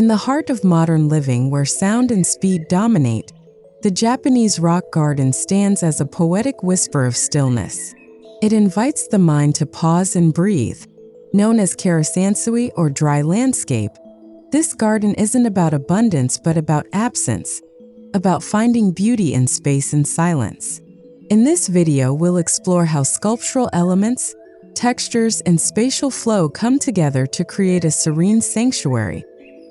In the heart of modern living where sound and speed dominate, the Japanese rock garden stands as a poetic whisper of stillness. It invites the mind to pause and breathe. Known as karasansui or dry landscape, this garden isn't about abundance but about absence, about finding beauty in space and silence. In this video, we'll explore how sculptural elements, textures, and spatial flow come together to create a serene sanctuary,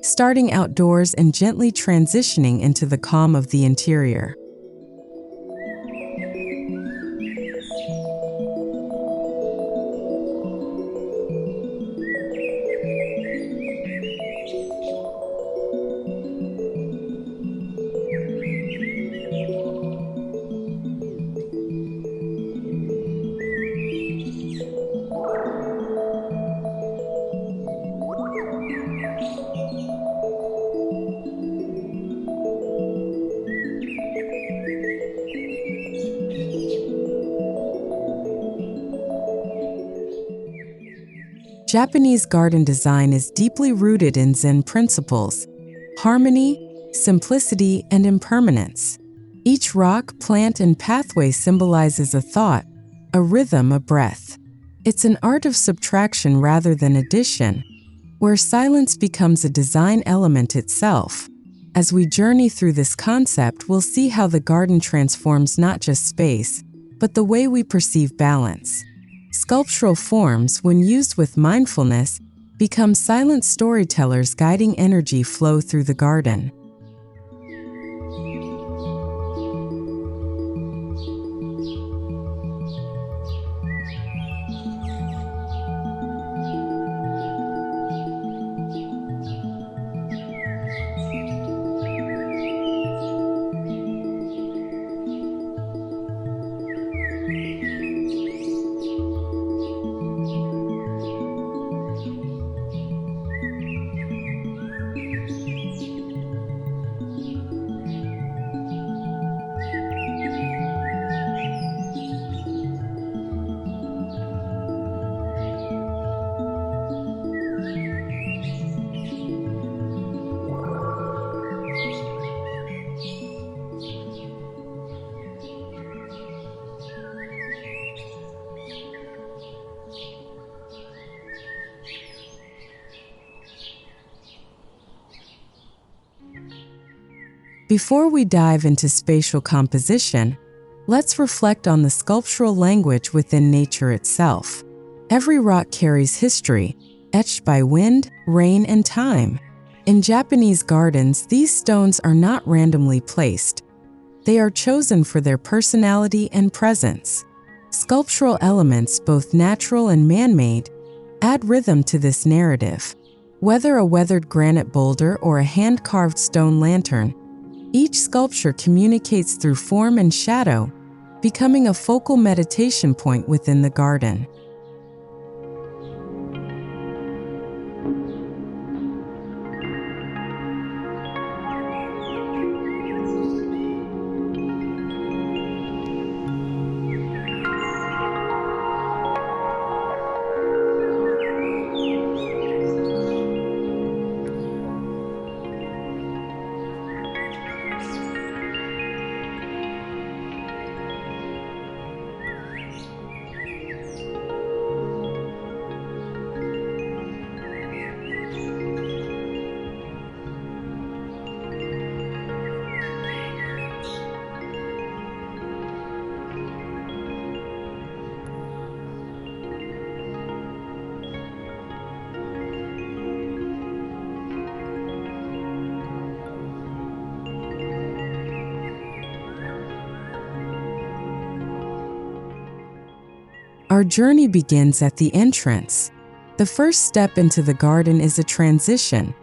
starting outdoors and gently transitioning into the calm of the interior. Japanese garden design is deeply rooted in Zen principles: harmony, simplicity, and impermanence. Each rock, plant, and pathway symbolizes a thought, a rhythm, a breath. It's an art of subtraction rather than addition, where silence becomes a design element itself. As we journey through this concept, we'll see how the garden transforms not just space, but the way we perceive balance. Sculptural forms, when used with mindfulness, become silent storytellers guiding energy flow through the garden. Before we dive into spatial composition, let's reflect on the sculptural language within nature itself. Every rock carries history, etched by wind, rain, and time. In Japanese gardens, these stones are not randomly placed. They are chosen for their personality and presence. Sculptural elements, both natural and man-made, add rhythm to this narrative. Whether a weathered granite boulder or a hand-carved stone lantern, each sculpture communicates through form and shadow, becoming a focal meditation point within the garden. Our journey begins at the entrance. The first step into the garden is a transition,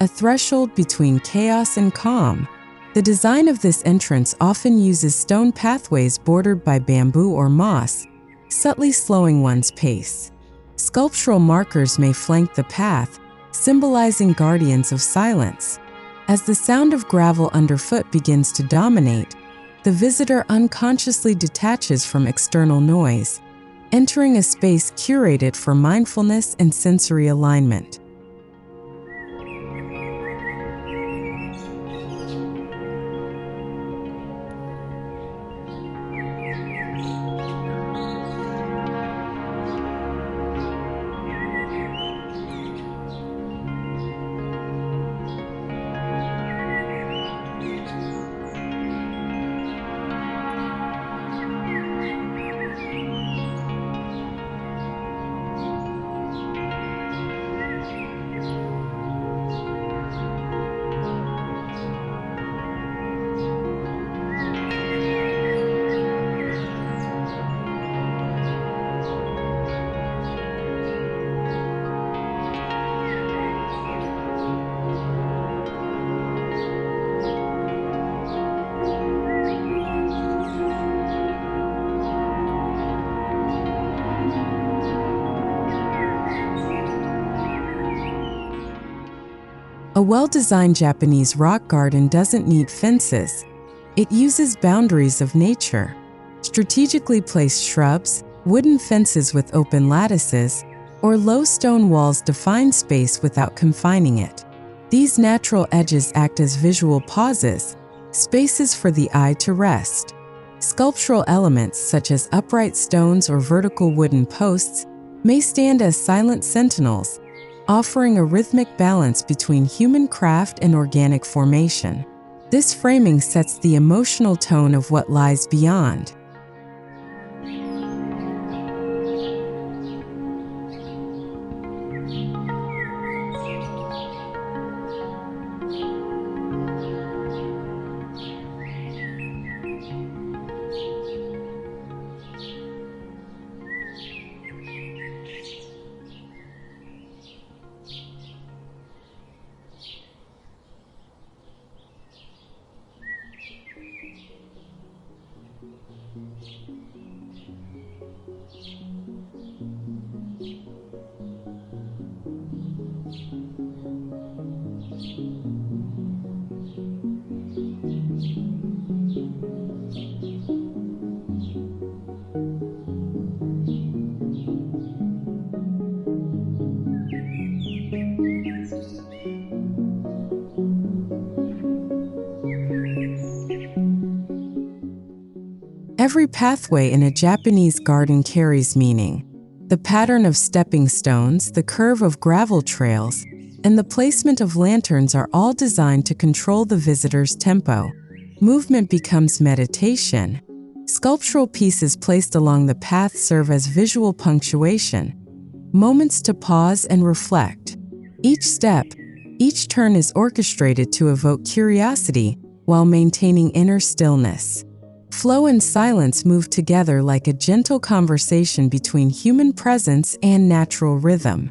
a threshold between chaos and calm. The design of this entrance often uses stone pathways bordered by bamboo or moss, subtly slowing one's pace. Sculptural markers may flank the path, symbolizing guardians of silence. As the sound of gravel underfoot begins to dominate, the visitor unconsciously detaches from external noise, entering a space curated for mindfulness and sensory alignment. A well-designed Japanese rock garden doesn't need fences. It uses boundaries of nature. Strategically placed shrubs, wooden fences with open lattices, or low stone walls define space without confining it. These natural edges act as visual pauses, spaces for the eye to rest. Sculptural elements such as upright stones or vertical wooden posts may stand as silent sentinels, offering a rhythmic balance between human craft and organic formation. This framing sets the emotional tone of what lies beyond. Every pathway in a Japanese garden carries meaning. The pattern of stepping stones, the curve of gravel trails, and the placement of lanterns are all designed to control the visitor's tempo. Movement becomes meditation. Sculptural pieces placed along the path serve as visual punctuation, moments to pause and reflect. Each step, each turn is orchestrated to evoke curiosity while maintaining inner stillness. Flow and silence move together like a gentle conversation between human presence and natural rhythm.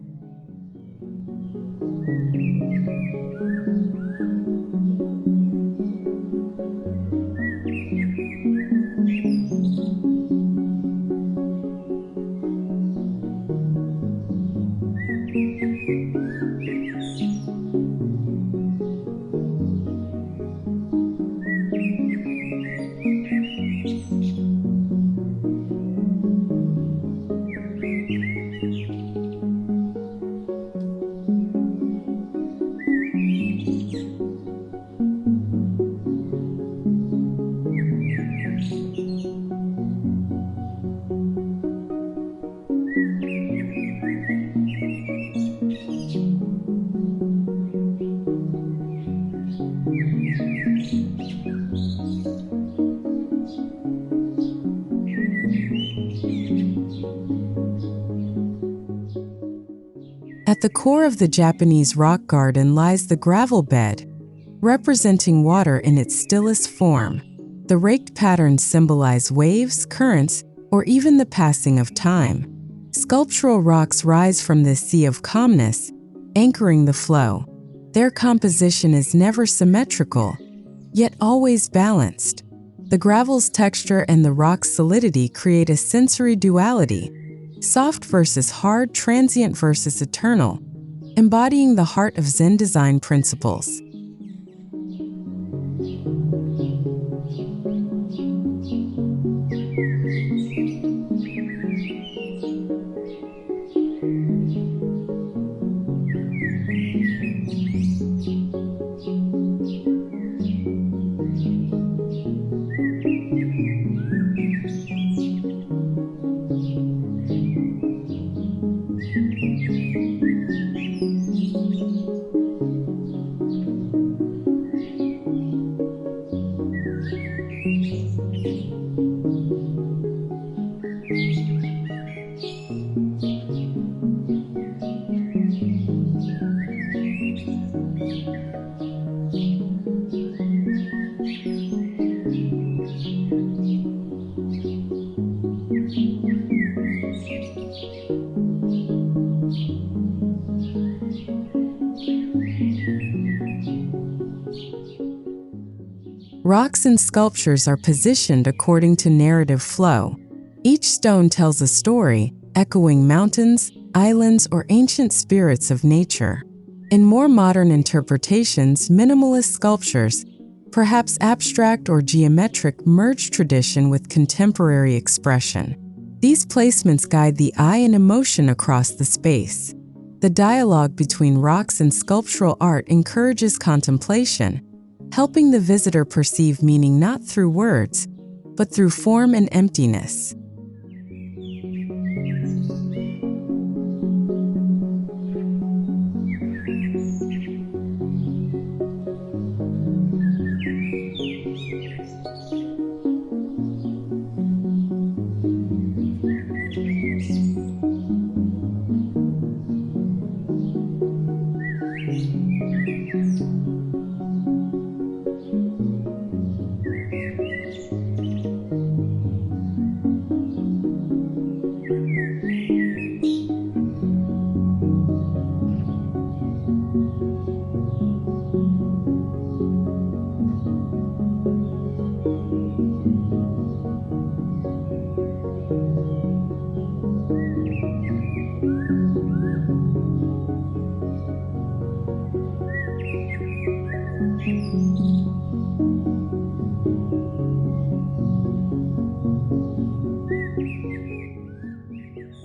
At the core of the Japanese rock garden lies the gravel bed, representing water in its stillest form. The raked patterns symbolize waves, currents, or even the passing of time. Sculptural rocks rise from this sea of calmness, anchoring the flow. Their composition is never symmetrical, yet always balanced. The gravel's texture and the rock's solidity create a sensory duality, soft versus hard, transient versus eternal, embodying the heart of Zen design principles. Rocks and sculptures are positioned according to narrative flow. Each stone tells a story, echoing mountains, islands, or ancient spirits of nature. In more modern interpretations, minimalist sculptures, perhaps abstract or geometric, merge tradition with contemporary expression. These placements guide the eye and emotion across the space. The dialogue between rocks and sculptural art encourages contemplation, helping the visitor perceive meaning not through words, but through form and emptiness.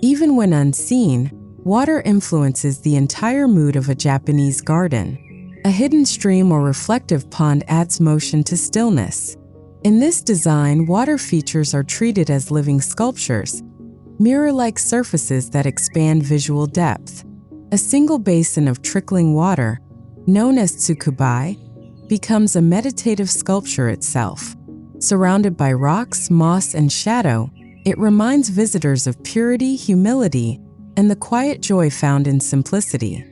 Even when unseen, water influences the entire mood of a Japanese garden. A hidden stream or reflective pond adds motion to stillness. In this design, water features are treated as living sculptures, mirror-like surfaces that expand visual depth. A single basin of trickling water, known as tsukubai, becomes a meditative sculpture itself. Surrounded by rocks, moss, and shadow, it reminds visitors of purity, humility, and the quiet joy found in simplicity.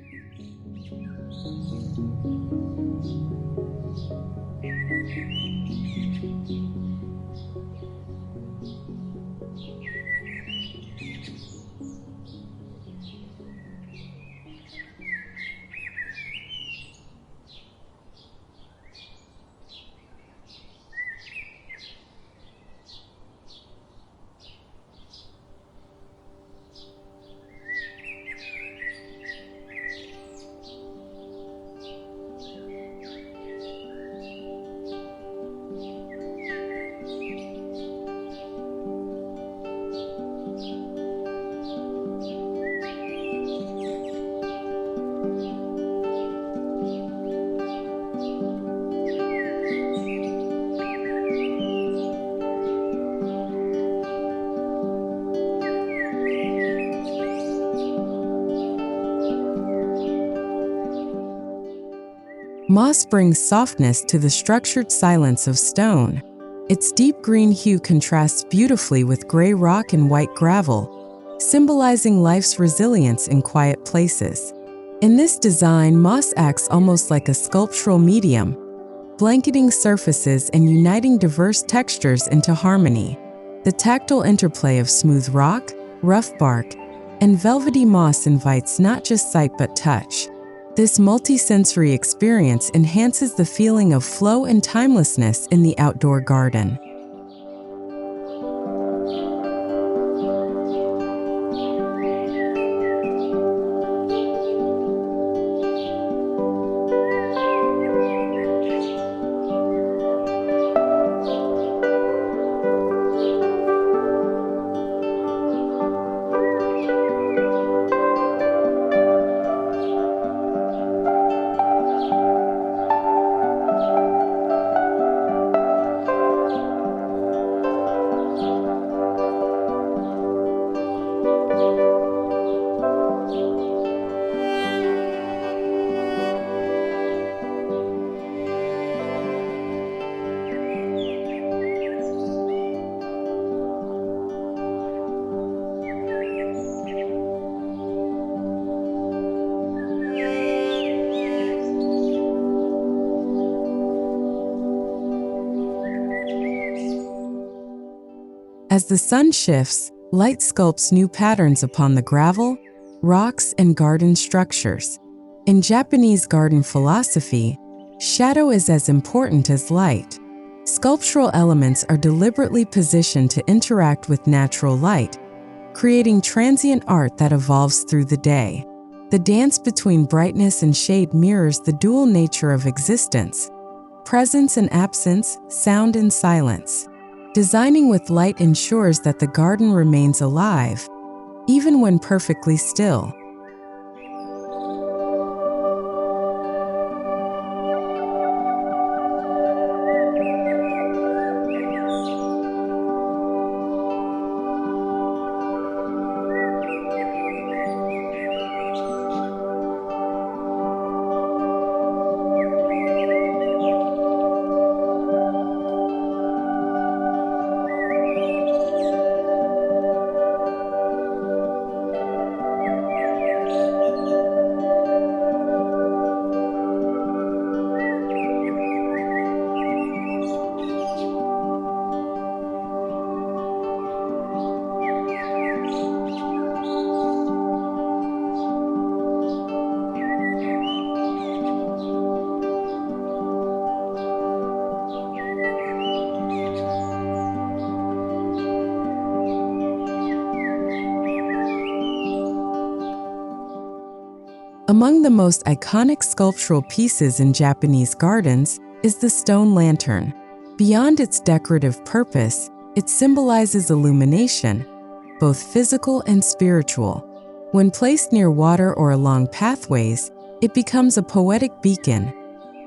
Moss brings softness to the structured silence of stone. Its deep green hue contrasts beautifully with gray rock and white gravel, symbolizing life's resilience in quiet places. In this design, moss acts almost like a sculptural medium, blanketing surfaces and uniting diverse textures into harmony. The tactile interplay of smooth rock, rough bark, and velvety moss invites not just sight but touch. This multi-sensory experience enhances the feeling of flow and timelessness in the outdoor garden. As the sun shifts, light sculpts new patterns upon the gravel, rocks, and garden structures. In Japanese garden philosophy, shadow is as important as light. Sculptural elements are deliberately positioned to interact with natural light, creating transient art that evolves through the day. The dance between brightness and shade mirrors the dual nature of existence: presence and absence, sound and silence. Designing with light ensures that the garden remains alive, even when perfectly still. Among the most iconic sculptural pieces in Japanese gardens is the stone lantern. Beyond its decorative purpose, it symbolizes illumination, both physical and spiritual. When placed near water or along pathways, it becomes a poetic beacon,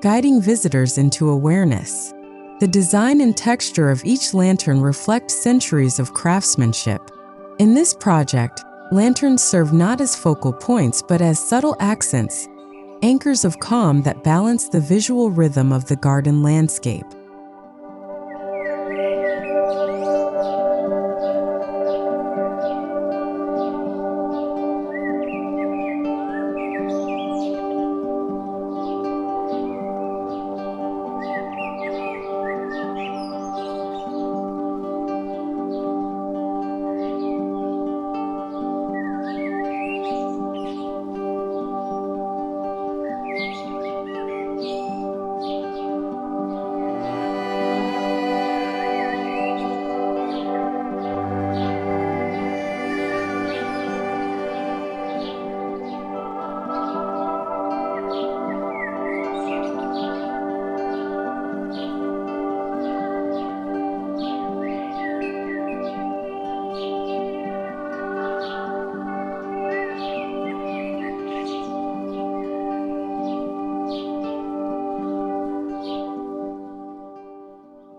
guiding visitors into awareness. The design and texture of each lantern reflect centuries of craftsmanship. In this project, lanterns serve not as focal points but as subtle accents, anchors of calm that balance the visual rhythm of the garden landscape.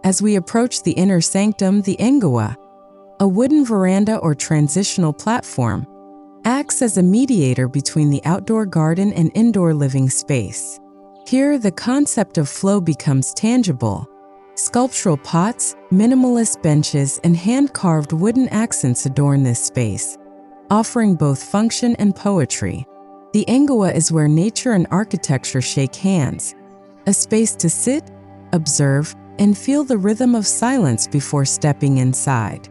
As we approach the inner sanctum, the Engawa, a wooden veranda or transitional platform, acts as a mediator between the outdoor garden and indoor living space. Here, the concept of flow becomes tangible. Sculptural pots, minimalist benches, and hand-carved wooden accents adorn this space, offering both function and poetry. The Engawa is where nature and architecture shake hands, a space to sit, observe, and feel the rhythm of silence before stepping inside.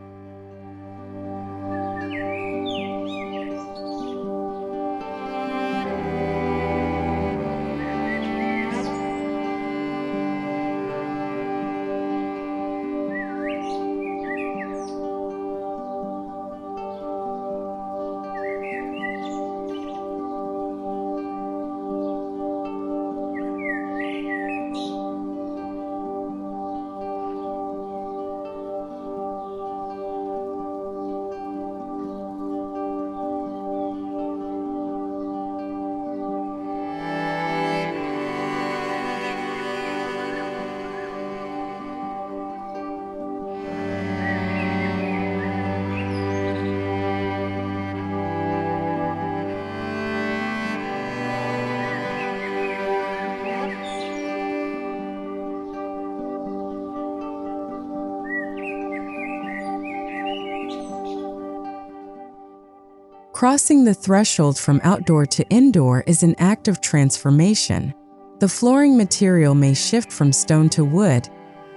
Crossing the threshold from outdoor to indoor is an act of transformation. The flooring material may shift from stone to wood,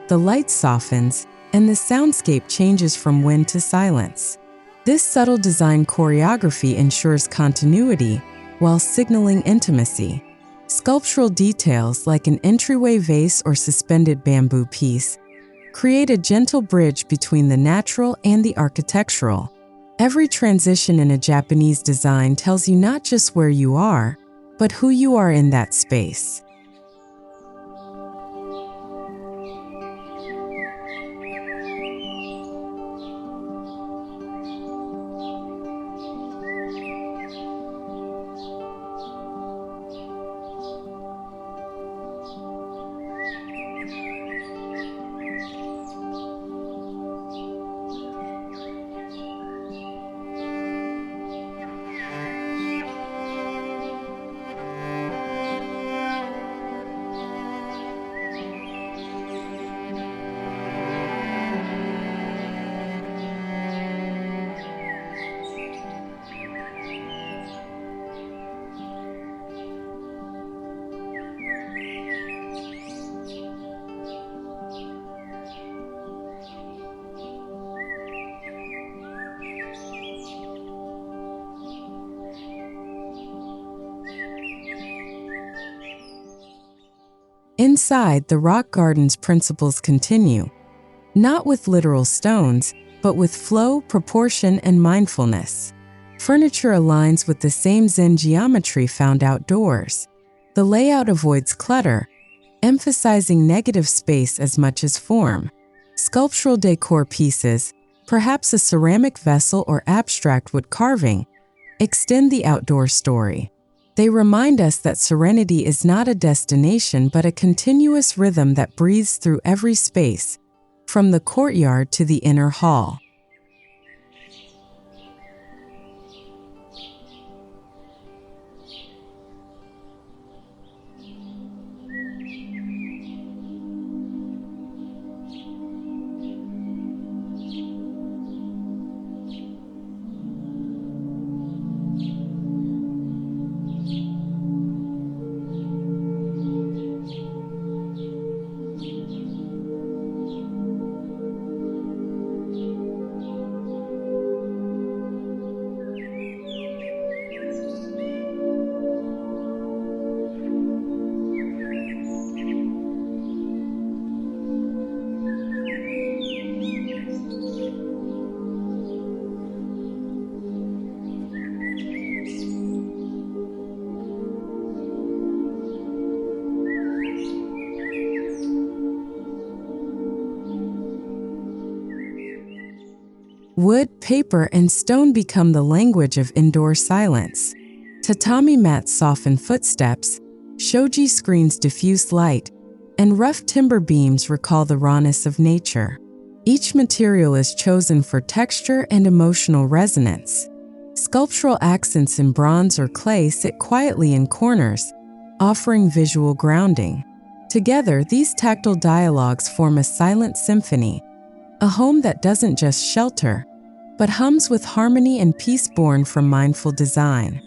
the light softens, and the soundscape changes from wind to silence. This subtle design choreography ensures continuity while signaling intimacy. Sculptural details like an entryway vase or suspended bamboo piece create a gentle bridge between the natural and the architectural. Every transition in a Japanese design tells you not just where you are, but who you are in that space. Inside, the rock garden's principles continue, not with literal stones, but with flow, proportion, and mindfulness. Furniture aligns with the same Zen geometry found outdoors. The layout avoids clutter, emphasizing negative space as much as form. Sculptural decor pieces, perhaps a ceramic vessel or abstract wood carving, extend the outdoor story. They remind us that serenity is not a destination but a continuous rhythm that breathes through every space, from the courtyard to the inner hall. Wood, paper, and stone become the language of indoor silence. Tatami mats soften footsteps, shoji screens diffuse light, and rough timber beams recall the rawness of nature. Each material is chosen for texture and emotional resonance. Sculptural accents in bronze or clay sit quietly in corners, offering visual grounding. Together, these tactile dialogues form a silent symphony, a home that doesn't just shelter, but hums with harmony and peace born from mindful design.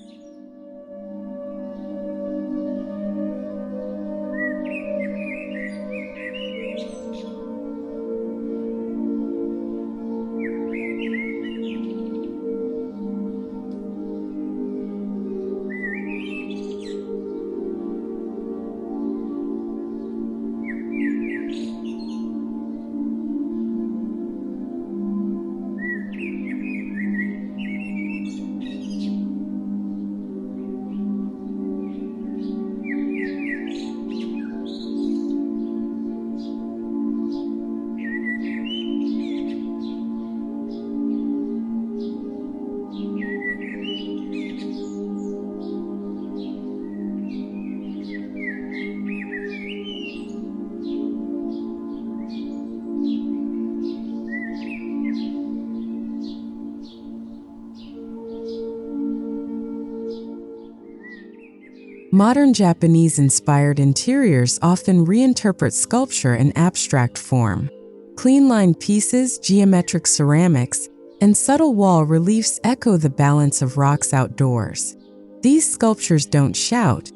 Modern Japanese-inspired interiors often reinterpret sculpture in abstract form. Clean-lined pieces, geometric ceramics, and subtle wall reliefs echo the balance of rocks outdoors. These sculptures don't shout.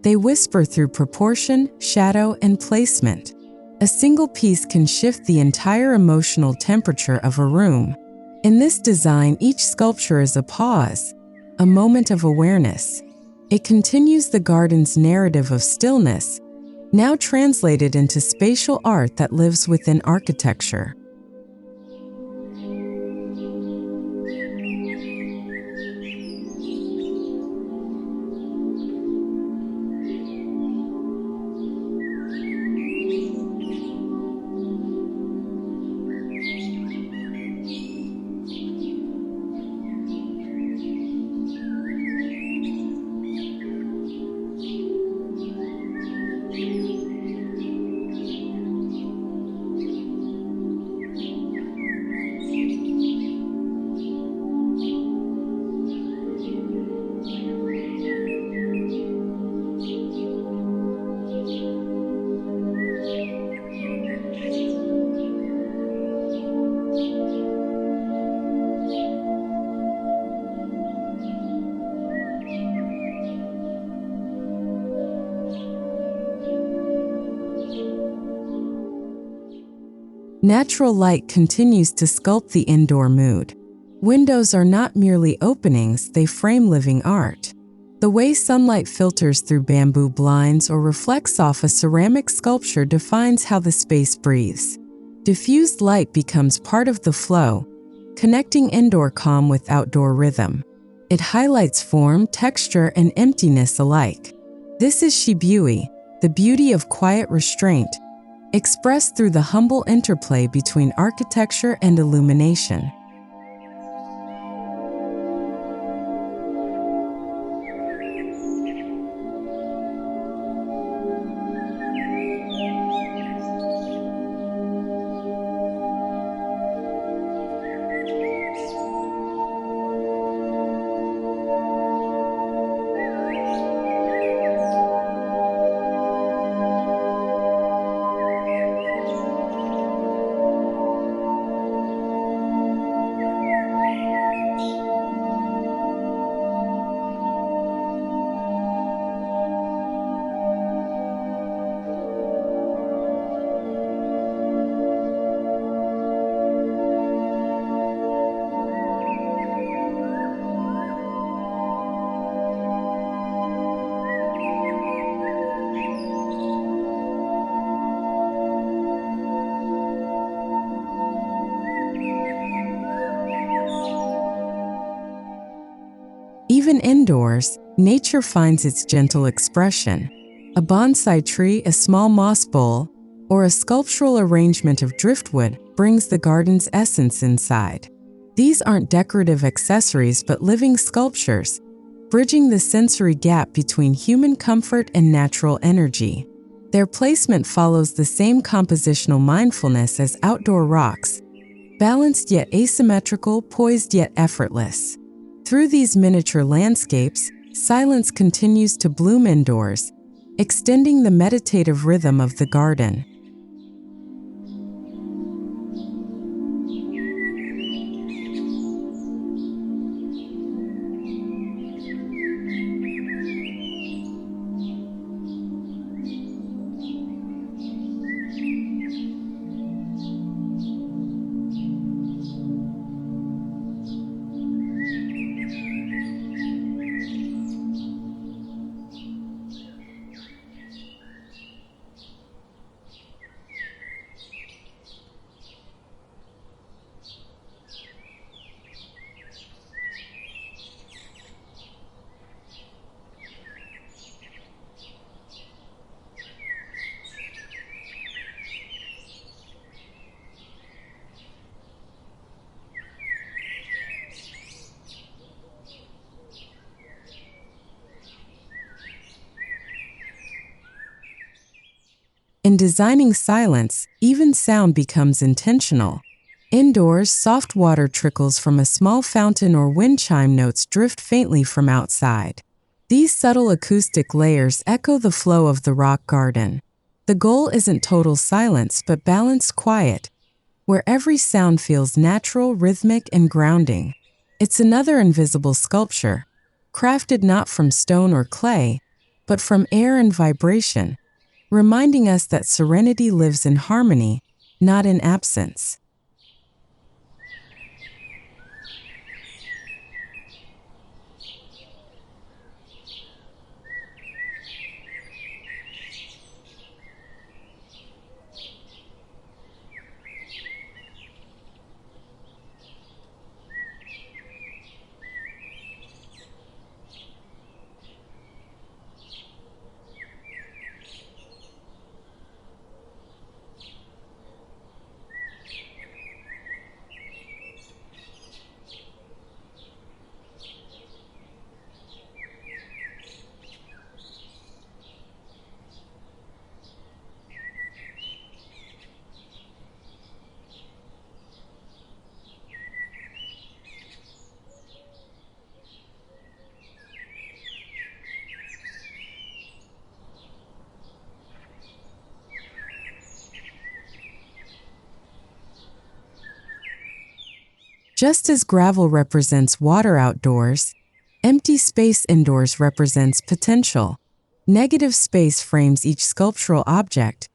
They whisper through proportion, shadow, and placement. A single piece can shift the entire emotional temperature of a room. In this design, each sculpture is a pause, a moment of awareness. It continues the garden's narrative of stillness, now translated into spatial art that lives within architecture. Natural light continues to sculpt the indoor mood. Windows are not merely openings, they frame living art. The way sunlight filters through bamboo blinds or reflects off a ceramic sculpture defines how the space breathes. Diffused light becomes part of the flow, connecting indoor calm with outdoor rhythm. It highlights form, texture, and emptiness alike. This is Shibui, the beauty of quiet restraint, expressed through the humble interplay between architecture and illumination. Even indoors, nature finds its gentle expression. A bonsai tree, a small moss bowl, or a sculptural arrangement of driftwood brings the garden's essence inside. These aren't decorative accessories but living sculptures, bridging the sensory gap between human comfort and natural energy. Their placement follows the same compositional mindfulness as outdoor rocks, balanced yet asymmetrical, poised yet effortless. Through these miniature landscapes, silence continues to bloom indoors, extending the meditative rhythm of the garden. In designing silence, even sound becomes intentional. Indoors, soft water trickles from a small fountain or wind chime notes drift faintly from outside. These subtle acoustic layers echo the flow of the rock garden. The goal isn't total silence but balanced quiet, where every sound feels natural, rhythmic, and grounding. It's another invisible sculpture, crafted not from stone or clay, but from air and vibration, reminding us that serenity lives in harmony, not in absence. Just as gravel represents water outdoors, empty space indoors represents potential. Negative space frames each sculptural object,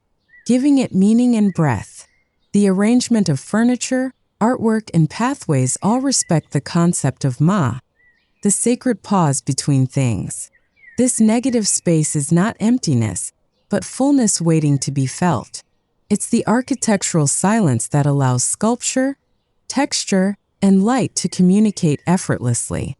giving it meaning and breadth. The arrangement of furniture, artwork, and pathways all respect the concept of ma, the sacred pause between things. This negative space is not emptiness, but fullness waiting to be felt. It's the architectural silence that allows sculpture, texture, and light to communicate effortlessly.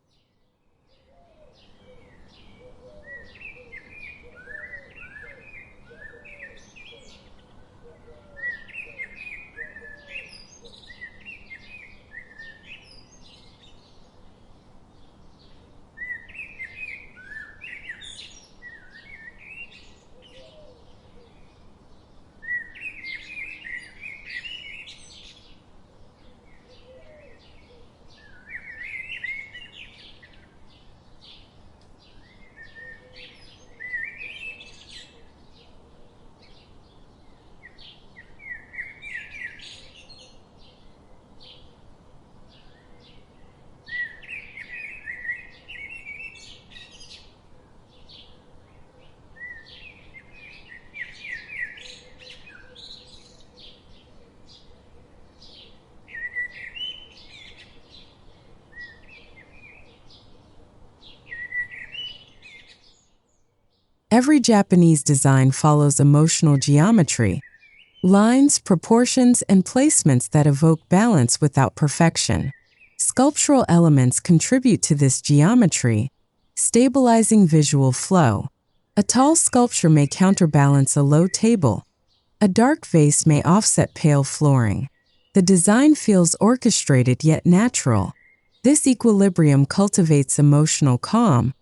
Every Japanese design follows emotional geometry, lines, proportions, and placements that evoke balance without perfection. Sculptural elements contribute to this geometry, stabilizing visual flow. A tall sculpture may counterbalance a low table. A dark vase may offset pale flooring. The design feels orchestrated yet natural. This equilibrium cultivates emotional calm,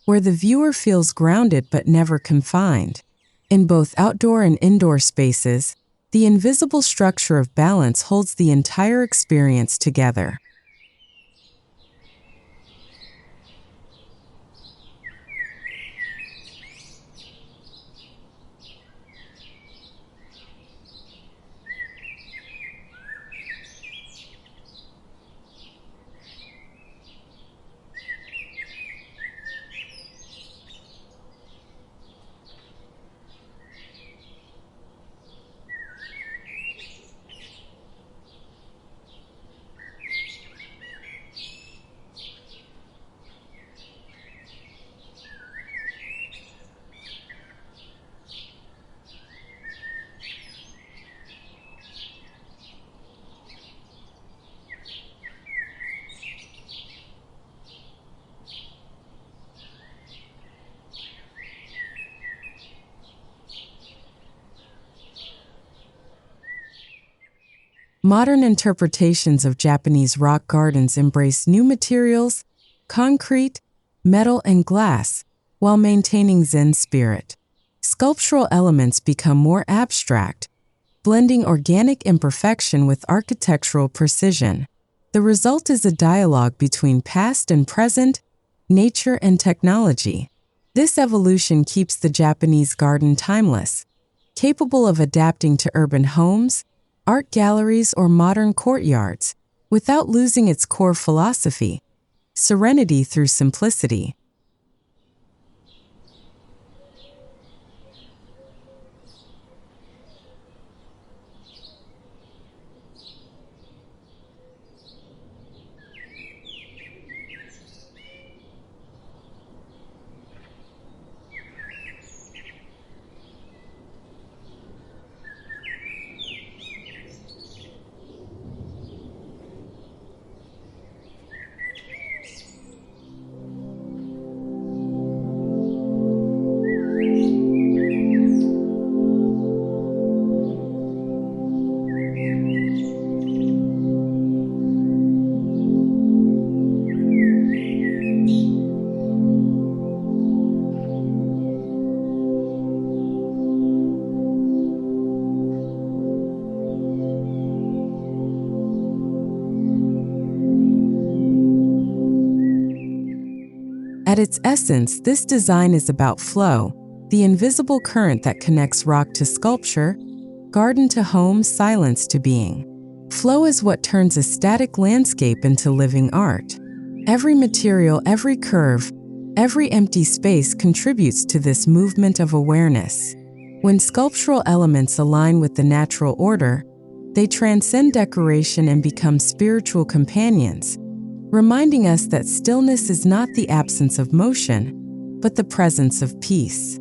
where the viewer feels grounded but never confined. In both outdoor and indoor spaces, the invisible structure of balance holds the entire experience together. Modern interpretations of Japanese rock gardens embrace new materials, concrete, metal, and glass, while maintaining Zen spirit. Sculptural elements become more abstract, blending organic imperfection with architectural precision. The result is a dialogue between past and present, nature and technology. This evolution keeps the Japanese garden timeless, capable of adapting to urban homes, art galleries, or modern courtyards, without losing its core philosophy: serenity through simplicity. At its essence, this design is about flow, the invisible current that connects rock to sculpture, garden to home, silence to being. Flow is what turns a static landscape into living art. Every material, every curve, every empty space contributes to this movement of awareness. When sculptural elements align with the natural order, They transcend decoration and become spiritual companions, reminding us that stillness is not the absence of motion, but the presence of peace.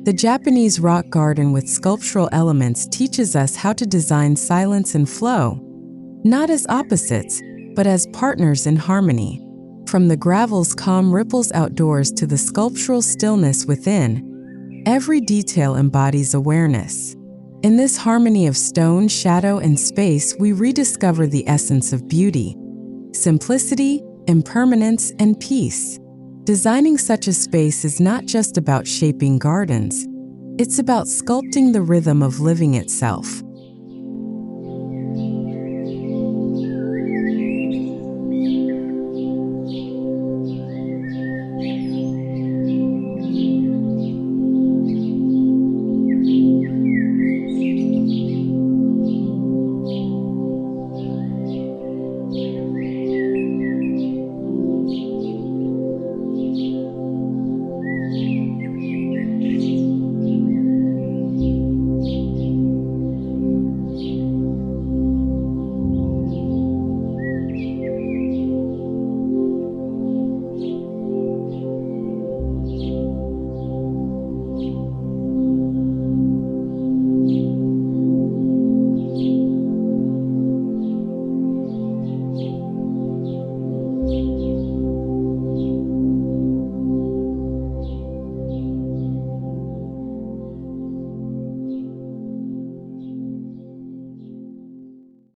The Japanese rock garden with sculptural elements teaches us how to design silence and flow, not as opposites, but as partners in harmony. From the gravel's calm ripples outdoors to the sculptural stillness within, every detail embodies awareness. In this harmony of stone, shadow, and space, we rediscover the essence of beauty, simplicity, impermanence, and peace. Designing such a space is not just about shaping gardens, it's about sculpting the rhythm of living itself.